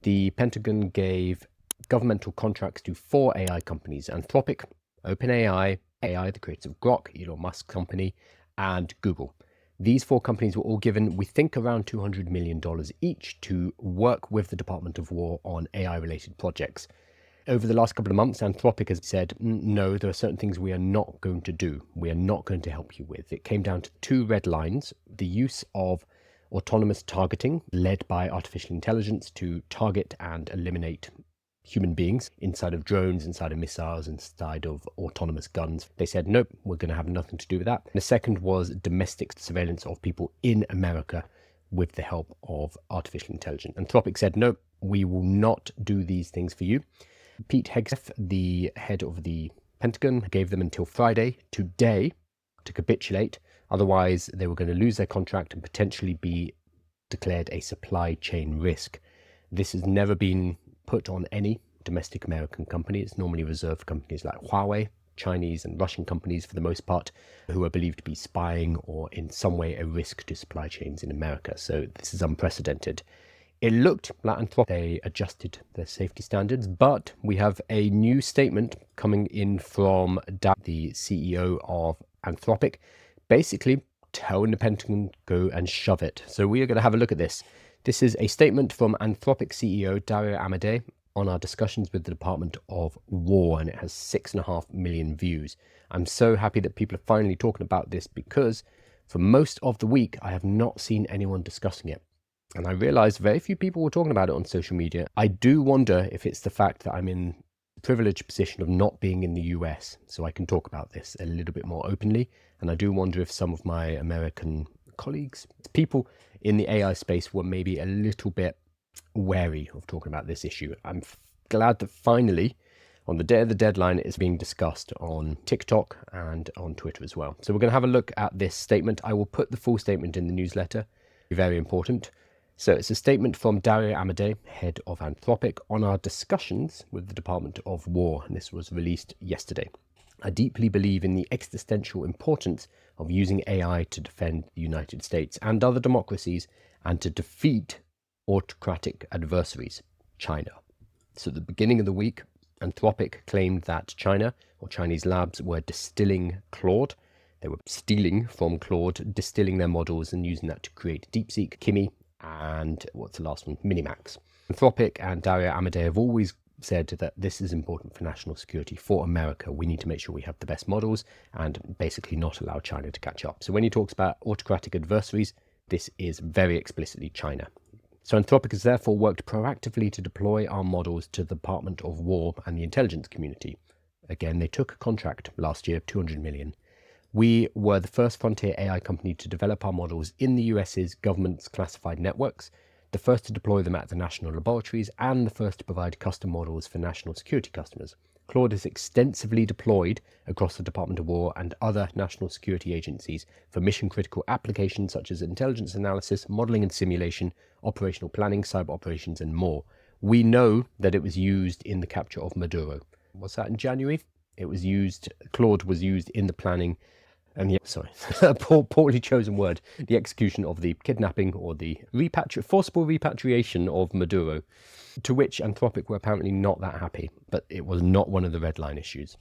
the Pentagon gave governmental contracts to 4 AI companies: Anthropic, OpenAI, AI, the creators of Grok, Elon Musk's company, and Google. These 4 companies were all given, we think, around $200 million each to work with the Department of War on AI-related projects. Over the last couple of months, Anthropic has said, no, there are certain things we are not going to do. We are not going to help you with. It came down to 2 red lines: the use of autonomous targeting led by artificial intelligence to target and eliminate human beings inside of drones, inside of missiles, inside of autonomous guns. They said, nope, we're going to have nothing to do with that. And the second was domestic surveillance of people in America with the help of artificial intelligence. Anthropic said, nope, we will not do these things for you. Pete Hegseth, the head of the Pentagon, gave them until Friday, today, to capitulate. Otherwise, they were going to lose their contract and potentially be declared a supply chain risk. This has never been put on any domestic American company. It's normally reserved for companies like Huawei, Chinese and Russian companies for the most part, who are believed to be spying or in some way a risk to supply chains in America. So this is unprecedented. It looked like Anthropic, they adjusted their safety standards, but we have a new statement coming in from the CEO of Anthropic, basically telling the Pentagon, go and shove it. So we are going to have a look at this. This is a statement from Anthropic CEO Dario Amodei on our discussions with the Department of War, and it has 6.5 million views. I'm so happy that people are finally talking about this, because for most of the week, I have not seen anyone discussing it. And I realized very few people were talking about it on social media. I do wonder if it's the fact that I'm in the privileged position of not being in the US, so I can talk about this a little bit more openly. And I do wonder if some of my American colleagues, people in the AI space, were maybe a little bit wary of talking about this issue. I'm glad that finally, on the day of the deadline, it's being discussed on TikTok and on Twitter as well. So we're going to have a look at this statement. I will put the full statement in the newsletter. Very important. So it's a statement from Dario Amodei, head of Anthropic, on our discussions with the Department of War, and this was released yesterday. I deeply believe in the existential importance of using AI to defend the United States and other democracies and to defeat autocratic adversaries, China. So at the beginning of the week, Anthropic claimed that China, or Chinese labs, were distilling Claude. They were stealing from Claude, distilling their models and using that to create DeepSeek, Kimi, and what's the last one? Minimax. Anthropic and Dario Amodei have always said that this is important for national security for America. We need to make sure we have the best models and basically not allow China to catch up. So when he talks about autocratic adversaries, this is very explicitly China. So Anthropic has therefore worked proactively to deploy our models to the Department of War and the intelligence community. Again, they took a contract last year of $200 million. We were the first frontier AI company to develop our models in the US's government's classified networks, the first to deploy them at the national laboratories, and the first to provide custom models for national security customers. Claude is extensively deployed across the Department of War and other national security agencies for mission-critical applications such as intelligence analysis, modeling and simulation, operational planning, cyber operations, and more. We know that it was used in the capture of Maduro. Was that in January? It was used, Claude was used in the planning and poorly chosen word, the execution of the kidnapping or the forcible repatriation of Maduro, to which Anthropic were apparently not that happy, but it was not one of the red line issues.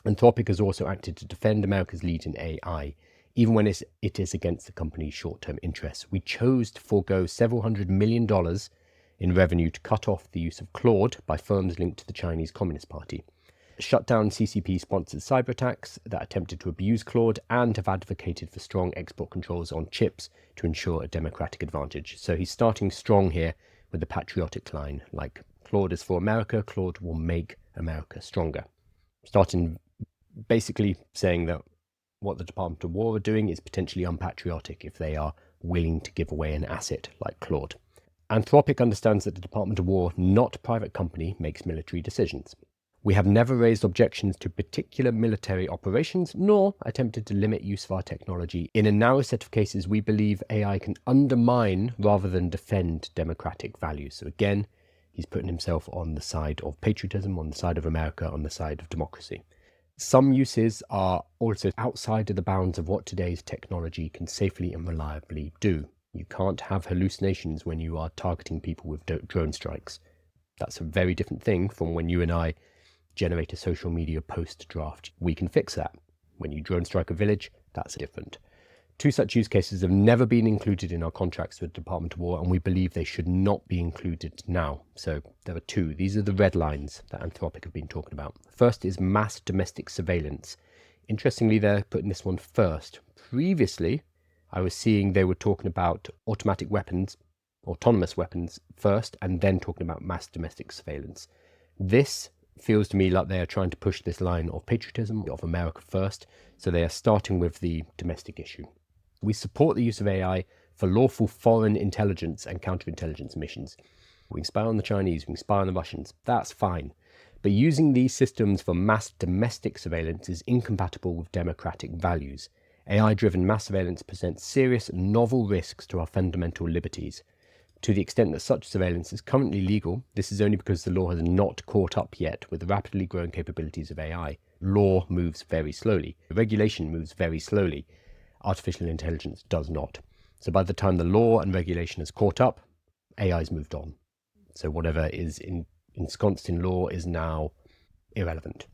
Anthropic has also acted to defend America's lead in AI, even when it is against the company's short-term interests. We chose to forego several $100 million in revenue to cut off the use of Claude by firms linked to the Chinese Communist Party, shut down CCP-sponsored cyber attacks that attempted to abuse Claude, and have advocated for strong export controls on chips to ensure a democratic advantage. So he's starting strong here with the patriotic line, like Claude is for America, Claude will make America stronger. Starting basically saying that what the Department of War are doing is potentially unpatriotic if they are willing to give away an asset like Claude. Anthropic understands that the Department of War, not a private company, makes military decisions. We have never raised objections to particular military operations, nor attempted to limit use of our technology. In a narrow set of cases, we believe AI can undermine rather than defend democratic values. So again, he's putting himself on the side of patriotism, on the side of America, on the side of democracy. Some uses are also outside of the bounds of what today's technology can safely and reliably do. You can't have hallucinations when you are targeting people with drone strikes. That's a very different thing from when you and I generate a social media post draft. We can fix that. When you drone strike a village, that's different. Two such use cases have never been included in our contracts with the Department of War, and we believe they should not be included now. So there are two. These are the red lines that Anthropic have been talking about. First is mass domestic surveillance. Interestingly, they're putting this one first. Previously, I was seeing they were talking about automatic weapons, autonomous weapons first, and then talking about mass domestic surveillance. This feels to me like they are trying to push this line of patriotism, of America first, so they are starting with the domestic issue. We support the use of AI for lawful foreign intelligence and counterintelligence missions. We can spy on the Chinese, we can spy on the Russians, that's fine. But using these systems for mass domestic surveillance is incompatible with democratic values. AI-driven mass surveillance presents serious, novel risks to our fundamental liberties. To the extent that such surveillance is currently legal, this is only because the law has not caught up yet with the rapidly growing capabilities of AI. Law moves very slowly. Regulation moves very slowly. Artificial intelligence does not. So by the time the law and regulation has caught up, AI's moved on. So whatever is ensconced in law is now irrelevant.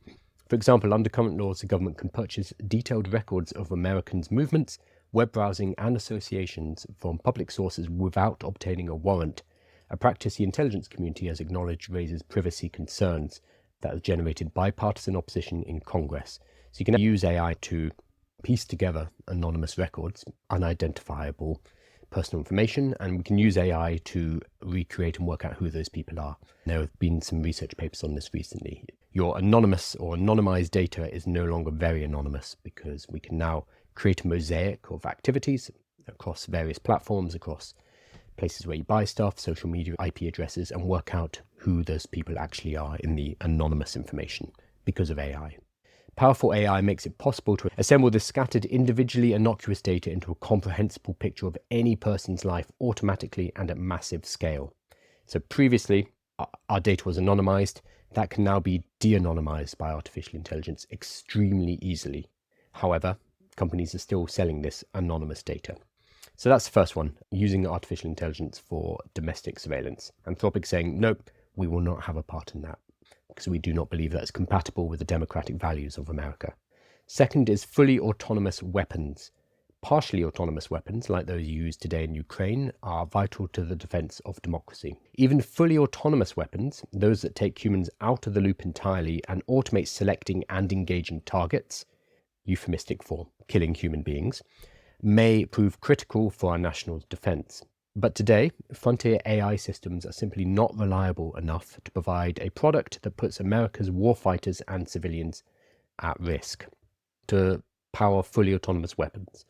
For example, under current laws, the government can purchase detailed records of Americans' movements, web browsing, and associations from public sources without obtaining a warrant, a practice the intelligence community has acknowledged raises privacy concerns that has generated bipartisan opposition in Congress. So you can use AI to piece together anonymous records, unidentifiable personal information, and we can use AI to recreate and work out who those people are. There have been some research papers on this recently. Your anonymous or anonymized data is no longer very anonymous because we can now create a mosaic of activities across various platforms, across places where you buy stuff, social media, IP addresses, and work out who those people actually are in the anonymous information because of AI. Powerful AI makes it possible to assemble the scattered individually innocuous data into a comprehensible picture of any person's life automatically and at massive scale. So previously, our data was anonymized. That can now be de-anonymized by artificial intelligence extremely easily. However, companies are still selling this anonymous data. So that's the first one, using artificial intelligence for domestic surveillance. Anthropic saying, nope, we will not have a part in that, because we do not believe that is compatible with the democratic values of America. Second is fully autonomous weapons. Partially autonomous weapons, like those used today in Ukraine, are vital to the defense of democracy. Even fully autonomous weapons, those that take humans out of the loop entirely and automate selecting and engaging targets, euphemistic for killing human beings, may prove critical for our national defense. But today, frontier AI systems are simply not reliable enough to provide a product that puts America's warfighters and civilians at risk. To power fully autonomous weapons,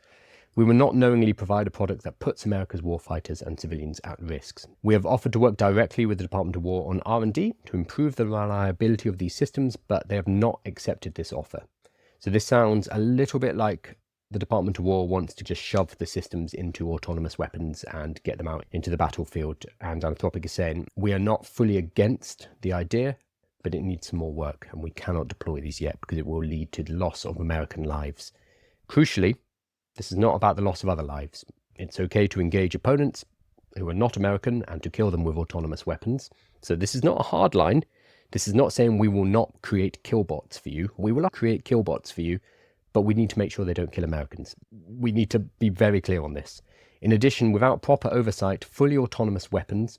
we will not knowingly provide a product that puts America's warfighters and civilians at risk. We have offered to work directly with the Department of War on R&D to improve the reliability of these systems, but they have not accepted this offer. So this sounds a little bit like the Department of War wants to just shove the systems into autonomous weapons and get them out into the battlefield. And Anthropic is saying, we are not fully against the idea, but it needs some more work, and we cannot deploy these yet because it will lead to the loss of American lives. Crucially, this is not about the loss of other lives. It's okay to engage opponents who are not American and to kill them with autonomous weapons. So this is not a hard line. This is not saying we will not create killbots for you. We will create killbots for you, but we need to make sure they don't kill Americans. We need to be very clear on this. In addition, without proper oversight, fully autonomous weapons,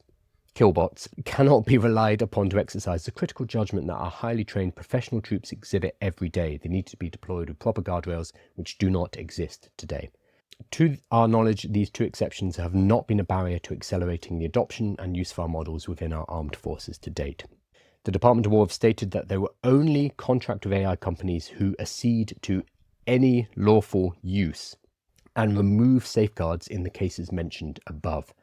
killbots, cannot be relied upon to exercise the critical judgment that our highly trained professional troops exhibit every day. They need to be deployed with proper guardrails, which do not exist today. To our knowledge, these two exceptions have not been a barrier to accelerating the adoption and use of our models within our armed forces to date. The Department of War have stated that they will only contract with AI companies who accede to any lawful use and remove safeguards in the cases mentioned above.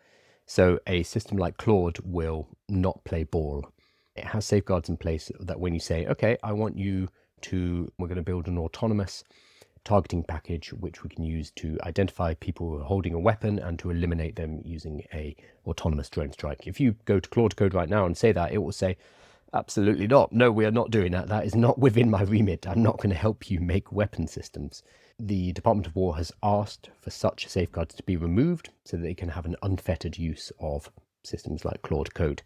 So a system like Claude will not play ball. It has safeguards in place that when you say, okay, we're going to build an autonomous targeting package which we can use to identify people who are holding a weapon and to eliminate them using a autonomous drone strike. If you go to Claude Code right now and say that, it will say, absolutely not. No, we are not doing that. That is not within my remit. I'm not going to help you make weapon systems. The Department of War has asked for such safeguards to be removed so that they can have an unfettered use of systems like Claude Code.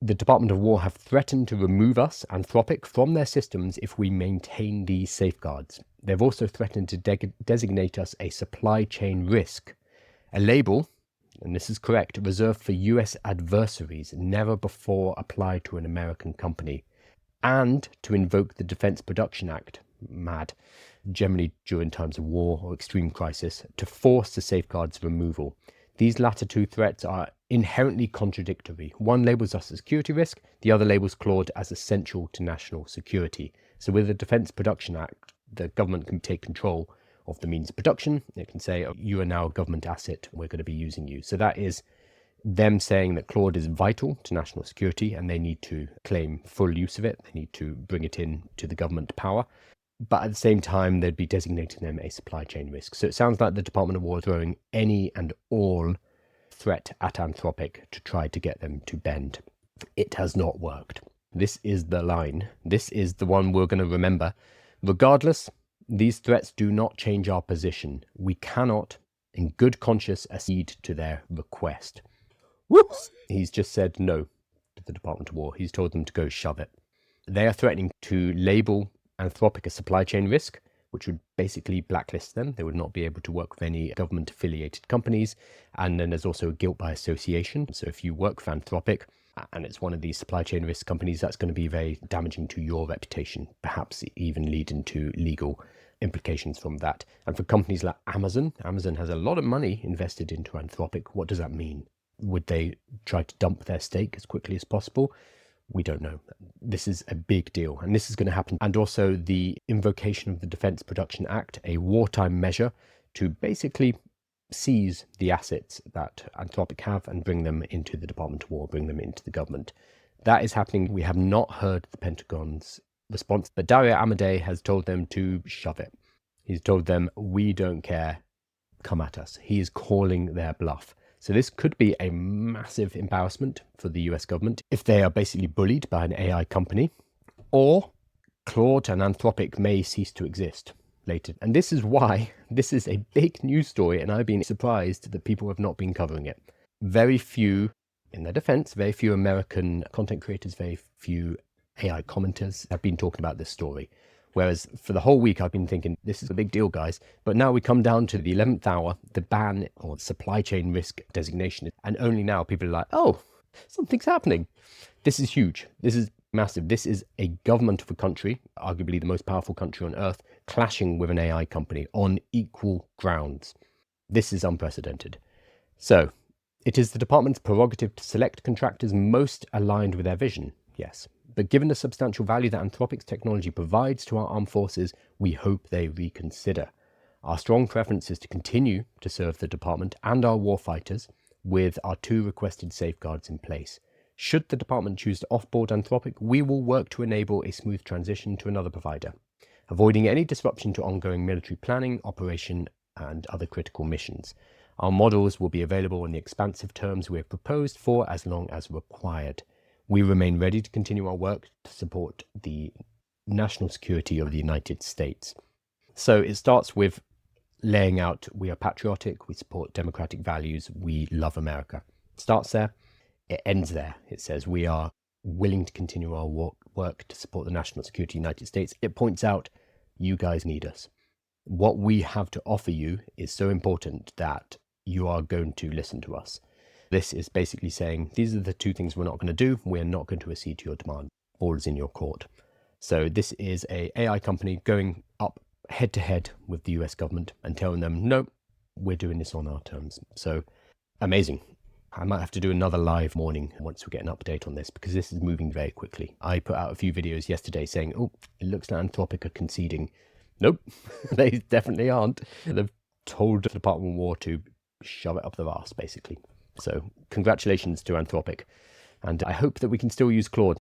The Department of War have threatened to remove us, Anthropic, from their systems if we maintain these safeguards. They've also threatened to designate us a supply chain risk, a label, and this is correct, reserved for US adversaries, never before applied to an American company, and to invoke the Defense Production Act, mad, generally during times of war or extreme crisis, to force the safeguards removal. These latter two threats are inherently contradictory. One labels us as a security risk, the other labels Claude as essential to national security. So with the Defense Production Act, the government can take control of the means of production. It can say, oh, you are now a government asset, we're going to be using you. So that is them saying that Claude is vital to national security and they need to claim full use of it. They need to bring it in to the government power. But at the same time, they'd be designating them a supply chain risk. So it sounds like the Department of War is throwing any and all threat at Anthropic to try to get them to bend. It has not worked. This is the line. This is the one we're going to remember. Regardless, these threats do not change our position. We cannot, in good conscience, accede to their request. Whoops! He's just said no to the Department of War. He's told them to go shove it. They are threatening to label Anthropic a supply chain risk, which would basically blacklist them. They would not be able to work with any government-affiliated companies. And then there's also a guilt by association. So if you work for Anthropic and it's one of these supply chain risk companies, that's going to be very damaging to your reputation, perhaps even leading to legal implications from that. And for companies like Amazon has a lot of money invested into Anthropic. What does that mean? Would they try to dump their stake as quickly as possible? We don't know. This is a big deal, and this is going to happen. And also the invocation of the Defense Production Act, a wartime measure to basically seize the assets that Anthropic have and bring them into the Department of War, bring them into the government. That is happening. We have not heard the Pentagon's response, but Dario Amodei has told them to shove it. He's told them, we don't care, come at us. He is calling their bluff. So this could be a massive embarrassment for the US government if they are basically bullied by an AI company, or Claude and Anthropic may cease to exist later. And this is why this is a big news story, and I've been surprised that people have not been covering it. Very few, in their defense, very few American content creators, very few AI commenters have been talking about this story. Whereas for the whole week, I've been thinking, this is a big deal, guys. But now we come down to the 11th hour, the ban or supply chain risk designation. And only now people are like, oh, something's happening. This is huge. This is massive. This is a government of a country, arguably the most powerful country on earth, clashing with an AI company on equal grounds. This is unprecedented. So it is the department's prerogative to select contractors most aligned with their vision. Yes. But given the substantial value that Anthropic's technology provides to our armed forces, we hope they reconsider. Our strong preference is to continue to serve the department and our warfighters with our two requested safeguards in place. Should the department choose to offboard Anthropic, we will work to enable a smooth transition to another provider, avoiding any disruption to ongoing military planning, operation, and other critical missions. Our models will be available on the expansive terms we have proposed for as long as required. We remain ready to continue our work to support the national security of the United States. So it starts with laying out, we are patriotic, we support democratic values, we love America. It starts there, it ends there. It says we are willing to continue our work to support the national security of the United States. It points out, you guys need us. What we have to offer you is so important that you are going to listen to us. This is basically saying, these are the two things we're not going to do. We're not going to accede to your demand. Ball is in your court. So this is a AI company going up head to head with the US government and telling them, no, we're doing this on our terms. So amazing. I might have to do another live morning once we get an update on this, because this is moving very quickly. I put out a few videos yesterday saying, oh, it looks like Anthropic are conceding. Nope, they definitely aren't. They've told the Department of War to shove it up their arse, basically. So congratulations to Anthropic. And I hope that we can still use Claude.